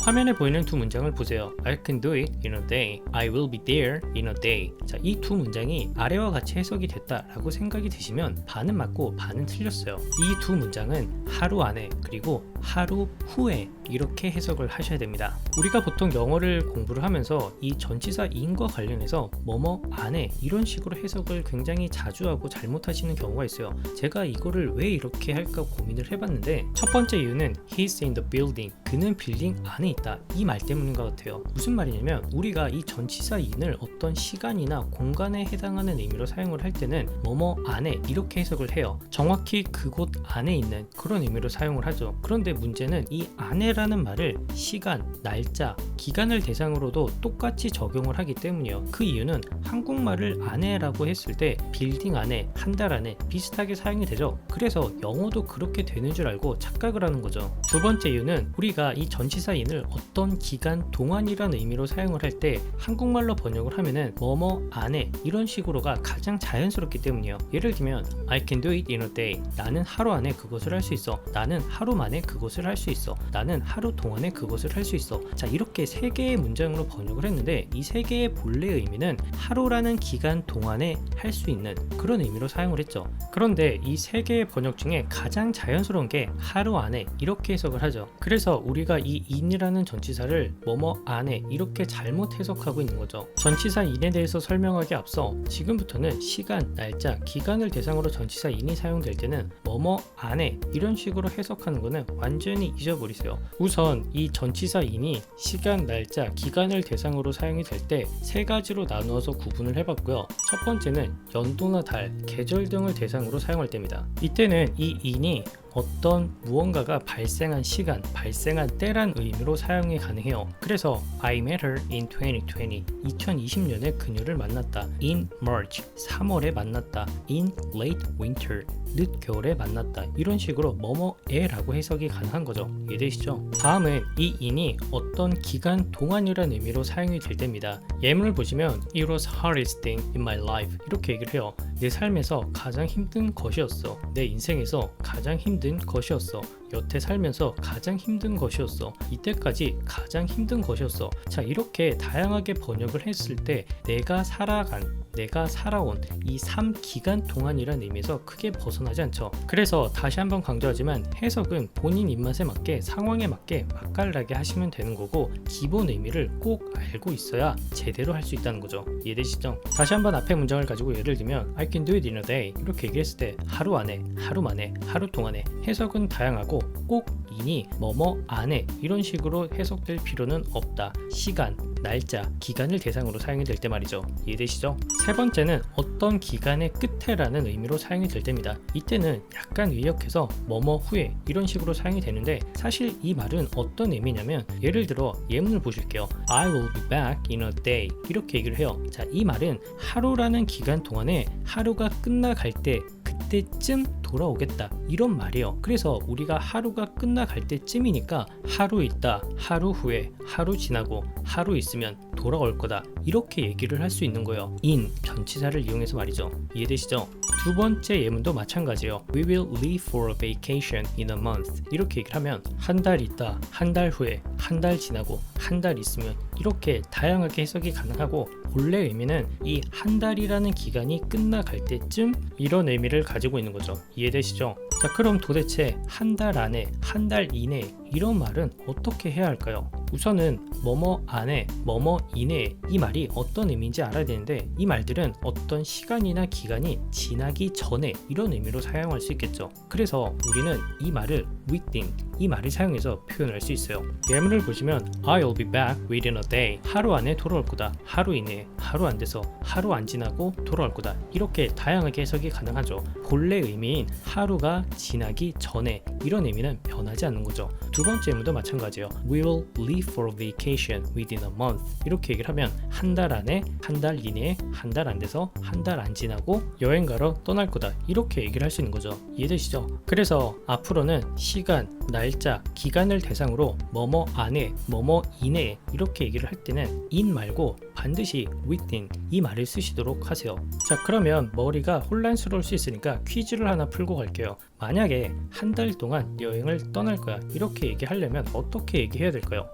화면에 보이는 두 문장을 보세요. I can do it in a day. I will be there in a day. 자, 이 두 문장이 아래와 같이 해석이 됐다라고 생각이 드시면 반은 맞고 반은 틀렸어요. 이 두 문장은 하루 안에 그리고 하루 후에 이렇게 해석을 하셔야 됩니다. 우리가 보통 영어를 공부를 하면서 이 전치사 in과 관련해서 뭐뭐 안에 이런 식으로 해석을 굉장히 자주 하고 잘못하시는 경우가 있어요. 제가 이거를 왜 이렇게 할까 고민을 해봤는데 첫 번째 이유는 He's in the building. 그는 빌딩 안에 있다. 이 말 때문인 것 같아요. 무슨 말이냐면 우리가 이 전치사 in을 어떤 시간이나 공간에 해당하는 의미로 사용을 할 때는 뭐뭐 안에 이렇게 해석을 해요. 정확히 그곳 안에 있는 그런 의미로 사용을 하죠. 그런데 문제는 이 안에라는 말을 시간, 날짜, 기간을 대상으로도 똑같이 적용을 하기 때문이에요. 그 이유는 한국말을 안에라고 했을 때 빌딩 안에, 한 달 안에 비슷하게 사용이 되죠. 그래서 영어도 그렇게 되는 줄 알고 착각을 하는 거죠. 두 번째 이유는 우리가 이 전치사 in을 어떤 기간 동안이라는 의미로 사용을 할 때 한국말로 번역을 하면은 뭐뭐 안에 이런 식으로가 가장 자연스럽기 때문이에요. 예를 들면 I can do it in a day. 나는 하루 안에 그것을 할 수 있어. 나는 하루 만에 그것을 할 수 있어. 나는 하루 동안에 그것을 할 수 있어. 자, 이렇게 세 개의 문장으로 번역을 했는데 이 세 개의 본래 의미는 하루라는 기간 동안에 할 수 있는 그런 의미로 사용을 했죠. 그런데 이 세 개의 번역 중에 가장 자연스러운 게 하루 안에 이렇게 해석을 하죠. 그래서 우리가 이 in이라는 전치사를 뭐뭐 안에 이렇게 잘못 해석하고 있는 거죠. 전치사 in에 대해서 설명하기 앞서 지금부터는 시간, 날짜, 기간을 대상으로 전치사 in이 사용될 때는 뭐뭐 안에 이런 식으로 해석하는 거는 완전히 잊어버리세요. 우선 이 전치사 in이 시간, 날짜, 기간을 대상으로 사용이 될 때 세 가지로 나누어서 구분을 해봤고요. 첫 번째는 연도나 달, 계절 등을 대상으로 사용할 때입니다. 이때는 이 in이 어떤 무언가가 발생한 시간, 발생한 때란 의미로 사용이 가능해요. 그래서 I met her in 2020. 2020년에 그녀를 만났다. In March. 3월에 만났다. In late winter. 늦겨울에 만났다. 이런 식으로 뭐뭐에라고 해석이 가능한 거죠. 이해되시죠? 다음은 이 in이 어떤 기간 동안이라는 의미로 사용이 될 때입니다. 예문을 보시면 It was hardest thing in my life. 이렇게 얘기를 해요. 내 삶에서 가장 힘든 것이었어. 내 인생에서 가장 힘든 것이었어. 여태 살면서 가장 힘든 것이었어. 이때까지 가장 힘든 것이었어. 자, 이렇게 다양하게 번역을 했을 때 내가 살아온 이 삶 기간 동안이라는 의미에서 크게 벗어나지 않죠. 그래서 다시 한번 강조하지만 해석은 본인 입맛에 맞게 상황에 맞게 맛깔나게 하시면 되는 거고 기본 의미를 꼭 알고 있어야 제대로 할 수 있다는 거죠. 이해되시죠? 다시 한번 앞에 문장을 가지고 예를 들면 I can do it in a day 이렇게 얘기했을 때 하루 안에, 하루 만에, 하루 동안에 해석은 다양하고 꼭 in이 뭐뭐 안에 이런 식으로 해석될 필요는 없다. 시간, 날짜, 기간을 대상으로 사용이 될 때 말이죠. 이해되시죠? 세 번째는 어떤 기간의 끝에라는 의미로 사용이 될 때입니다. 이때는 약간 의역해서 뭐뭐 후에 이런 식으로 사용이 되는데 사실 이 말은 어떤 의미냐면 예를 들어 예문을 보실게요. I will be back in a day 이렇게 얘기를 해요. 자, 이 말은 하루라는 기간 동안에 하루가 끝나갈 때 그때쯤 돌아오겠다 이런 말이에요. 그래서 우리가 하루가 끝나갈 때쯤이니까 하루 있다, 하루 후에, 하루 지나고, 하루 있으면 돌아올 거다 이렇게 얘기를 할 수 있는 거예요. in 전치사를 이용해서 말이죠. 이해되시죠? 두 번째 예문도 마찬가지예요. We will leave for a vacation in a month 이렇게 얘기를 하면 한 달 있다, 한 달 후에, 한 달 지나고, 한 달 있으면 이렇게 다양하게 해석이 가능하고 본래 의미는 이 한 달이라는 기간이 끝나갈 때쯤 이런 의미를 가지고 있는 거죠. 이해되시죠? 자, 그럼 도대체 한 달 안에, 한 달 이내에 이런 말은 어떻게 해야 할까요? 우선은 뭐뭐 안에, 뭐뭐 이내에 이 말이 어떤 의미인지 알아야 되는데 이 말들은 어떤 시간이나 기간이 지나기 전에 이런 의미로 사용할 수 있겠죠. 그래서 우리는 이 말을 within 이 말을 사용해서 표현할 수 있어요. 예문을 보시면 I'll be back within a day 하루 안에 돌아올 거다. 하루 이내에, 하루 안 돼서, 하루 안 지나고 돌아올 거다. 이렇게 다양하게 해석이 가능하죠. 본래 의미인 하루가 지나기 전에 이런 의미는 변하지 않는 거죠. 두 번째 예문도 마찬가지예요. We will leave for vacation within a month 이렇게 얘기를 하면 한 달 안에, 한 달 이내에, 한 달 안 돼서, 한 달 안 지나고 여행 가러 떠날 거다 이렇게 얘기를 할 수 있는 거죠. 이해되시죠? 그래서 앞으로는 시간, 날짜, 기간을 대상으로 뭐뭐 안에, 뭐뭐 이내에 이렇게 얘기를 할 때는 in 말고 반드시 within 이 말을 쓰시도록 하세요. 자, 그러면 머리가 혼란스러울 수 있으니까 퀴즈를 하나 풀고 갈게요. 만약에 한 달 동안 여행을 떠날 거야 이렇게 얘기하려면 어떻게 얘기해야 될까요?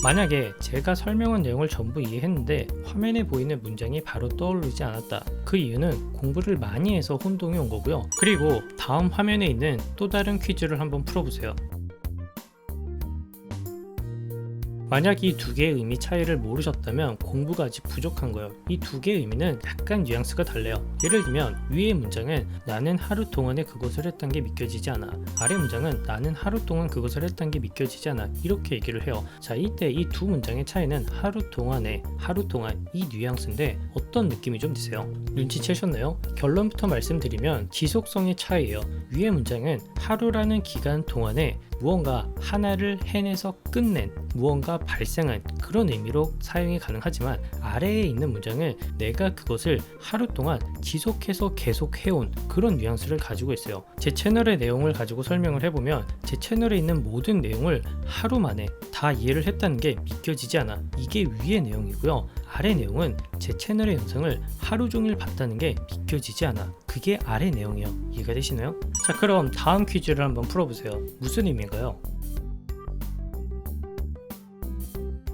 만약에 제가 설명한 내용을 전부 이해했는데 화면에 보이는 문장이 바로 떠오르지 않았다. 그 이유는 공부를 많이 해서 혼동이 온 거고요. 그리고 다음 화면에 있는 또 다른 퀴즈를 한번 풀어보세요. 만약 이 두 개의 의미 차이를 모르셨다면 공부가 아직 부족한 거예요. 이 두 개의 의미는 약간 뉘앙스가 달라요. 예를 들면 위의 문장은 나는 하루 동안에 그것을 했던 게 믿겨지지 않아. 아래 문장은 나는 하루 동안 그것을 했던 게 믿겨지지 않아. 이렇게 얘기를 해요. 자, 이때 이 두 문장의 차이는 하루 동안에, 하루 동안 이 뉘앙스인데 어떤 느낌이 좀 드세요? 눈치채셨나요? 결론부터 말씀드리면 지속성의 차이예요. 위의 문장은 하루라는 기간 동안에 무언가 하나를 해내서 끝낸, 무언가 발생한 그런 의미로 사용이 가능하지만 아래에 있는 문장은 내가 그것을 하루 동안 지속해서 계속 해온 그런 뉘앙스를 가지고 있어요. 제 채널의 내용을 가지고 설명을 해보면 제 채널에 있는 모든 내용을 하루 만에 다 이해를 했다는 게 믿겨지지 않아. 이게 위의 내용이고요. 아래 내용은 제 채널의 영상을 하루 종일 봤다는 게 믿겨지지 않아. 그게 아래 내용이요. 이해가 되시나요? 자, 그럼 다음 퀴즈를 한번 풀어보세요. 무슨 의미인가요?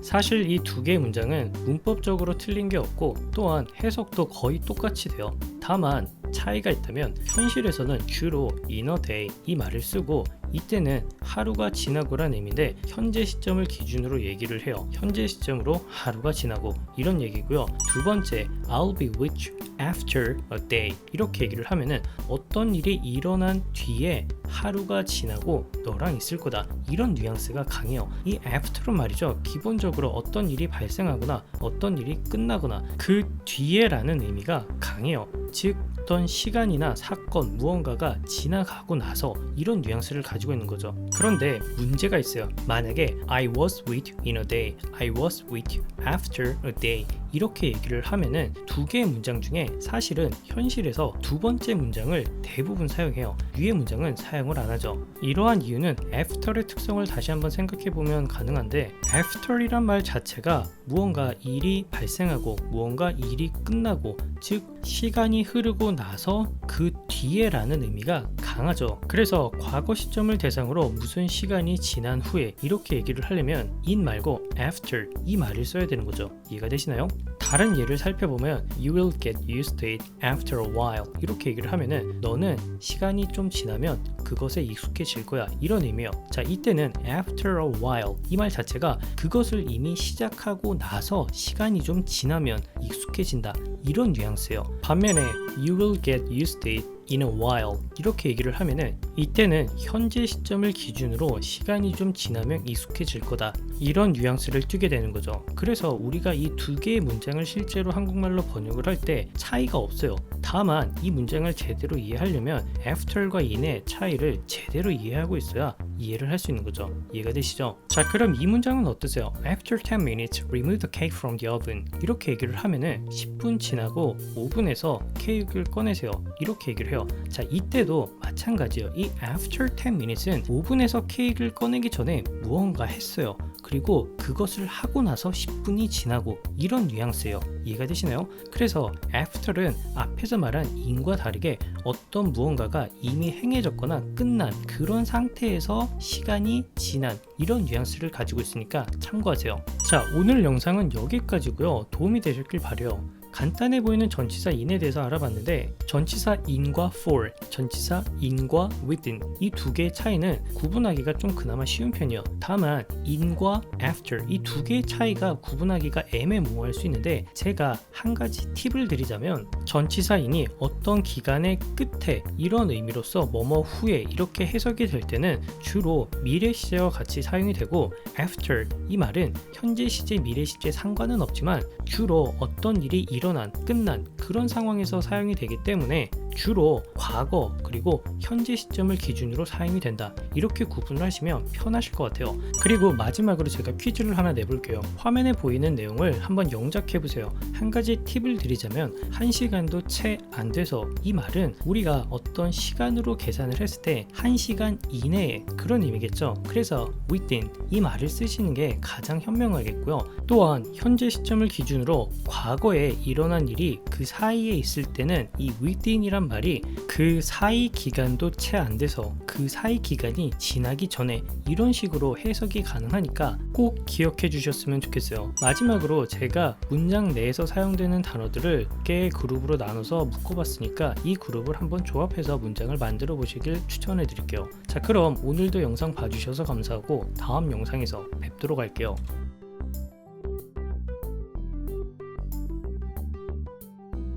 사실 이 두 개의 문장은 문법적으로 틀린 게 없고 또한 해석도 거의 똑같이 돼요. 다만 차이가 있다면 현실에서는 주로 in a day 이 말을 쓰고 이때는 하루가 지나고란 의미인데 현재 시점을 기준으로 얘기를 해요. 현재 시점으로 하루가 지나고 이런 얘기고요. 두 번째, I'll be with you after a day 이렇게 얘기를 하면은 어떤 일이 일어난 뒤에 하루가 지나고 너랑 있을 거다 이런 뉘앙스가 강해요. 이 after는 말이죠. 기본적으로 어떤 일이 발생하거나 어떤 일이 끝나거나 그 뒤에 라는 의미가 강해요. 즉 어떤 시간이나 사건 무언가가 지나가고 나서 이런 뉘앙스를 가지고 있는 거죠. 그런데 문제가 있어요. 만약에 I was with you in a day, I was with you after a day 이렇게 얘기를 하면은 두 개의 문장 중에 사실은 현실에서 두 번째 문장을 대부분 사용해요. 위의 문장은 사용을 안 하죠. 이러한 이유는 after의 특성을 다시 한번 생각해 보면 가능한데 after이란 말 자체가 무언가 일이 발생하고 무언가 일이 끝나고 즉 시간이 흐르고 나서 그 뒤에 라는 의미가 강하죠. 그래서 과거 시점을 대상으로 무슨 시간이 지난 후에 이렇게 얘기를 하려면 in 말고 after 이 말을 써야 되는 거죠. 이해가 되시나요? 다른 예를 살펴보면 You will get used to it after a while 이렇게 얘기를 하면은 너는 시간이 좀 지나면 그것에 익숙해질 거야 이런 의미예요. 자, 이때는 after a while 이 말 자체가 그것을 이미 시작하고 나서 시간이 좀 지나면 익숙해진다 이런 뉘앙스예요. 반면에 You will get used to it in a while 이렇게 얘기를 하면은 이때는 현재 시점을 기준으로 시간이 좀 지나면 익숙해질 거다 이런 뉘앙스를 띠게 되는 거죠. 그래서 우리가 이 두 개의 문장을 실제로 한국말로 번역을 할 때 차이가 없어요. 다만 이 문장을 제대로 이해하려면 after과 in의 차이를 제대로 이해하고 있어야 이해를 할 수 있는 거죠. 이해가 되시죠? 자, 그럼 이 문장은 어떠세요? After 10 minutes, remove the cake from the oven 이렇게 얘기를 하면은 10분 지나고 오븐에서 케이크를 꺼내세요 이렇게 얘기를 해요. 자, 이때도 마찬가지예요. 이 after 10 minutes은 오븐에서 케이크를 꺼내기 전에 무언가 했어요. 그리고 그것을 하고 나서 10분이 지나고 이런 뉘앙스예요. 이해가 되시나요? 그래서 after는 앞에서 말한 in과 다르게 어떤 무언가가 이미 행해졌거나 끝난 그런 상태에서 시간이 지난 이런 뉘앙스를 가지고 있으니까 참고하세요. 자, 오늘 영상은 여기까지고요. 도움이 되셨길 바라요. 간단해 보이는 전치사 in에 대해서 알아봤는데 전치사 in과 for, 전치사 in과 within 이 두 개의 차이는 구분하기가 좀 그나마 쉬운 편이에요. 다만 in과 after 이 두 개의 차이가 구분하기가 애매모호할 수 있는데 제가 한 가지 팁을 드리자면 전치사 in이 어떤 기간의 끝에 이런 의미로서 뭐뭐 후에 이렇게 해석이 될 때는 주로 미래 시제와 같이 사용이 되고 after 이 말은 현재 시제, 미래 시제 상관은 없지만 주로 어떤 일이 일어난, 끝난 그런 상황에서 사용이 되기 때문에 주로 과거 그리고 현재 시점을 기준으로 사용이 된다 이렇게 구분을 하시면 편하실 것 같아요. 그리고 마지막으로 제가 퀴즈를 하나 내볼게요. 화면에 보이는 내용을 한번 영작해 보세요. 한 가지 팁을 드리자면 1시간도 채 안 돼서 이 말은 우리가 어떤 시간으로 계산을 했을 때 1시간 이내에 그런 의미겠죠. 그래서 within 이 말을 쓰시는 게 가장 현명하겠고요. 또한 현재 시점을 기준으로 과거에 일어난 일이 그 사이에 있을 때는 이 within이란 이란 말이 그 사이 기간도 채 안 돼서 그 사이 기간이 지나기 전에 이런 식으로 해석이 가능하니까 꼭 기억해 주셨으면 좋겠어요. 마지막으로 제가 문장 내에서 사용되는 단어들을 개 그룹으로 나눠서 묶어봤으니까 이 그룹을 한번 조합해서 문장을 만들어 보시길 추천해 드릴게요. 자, 그럼 오늘도 영상 봐주셔서 감사하고 다음 영상에서 뵙도록 할게요.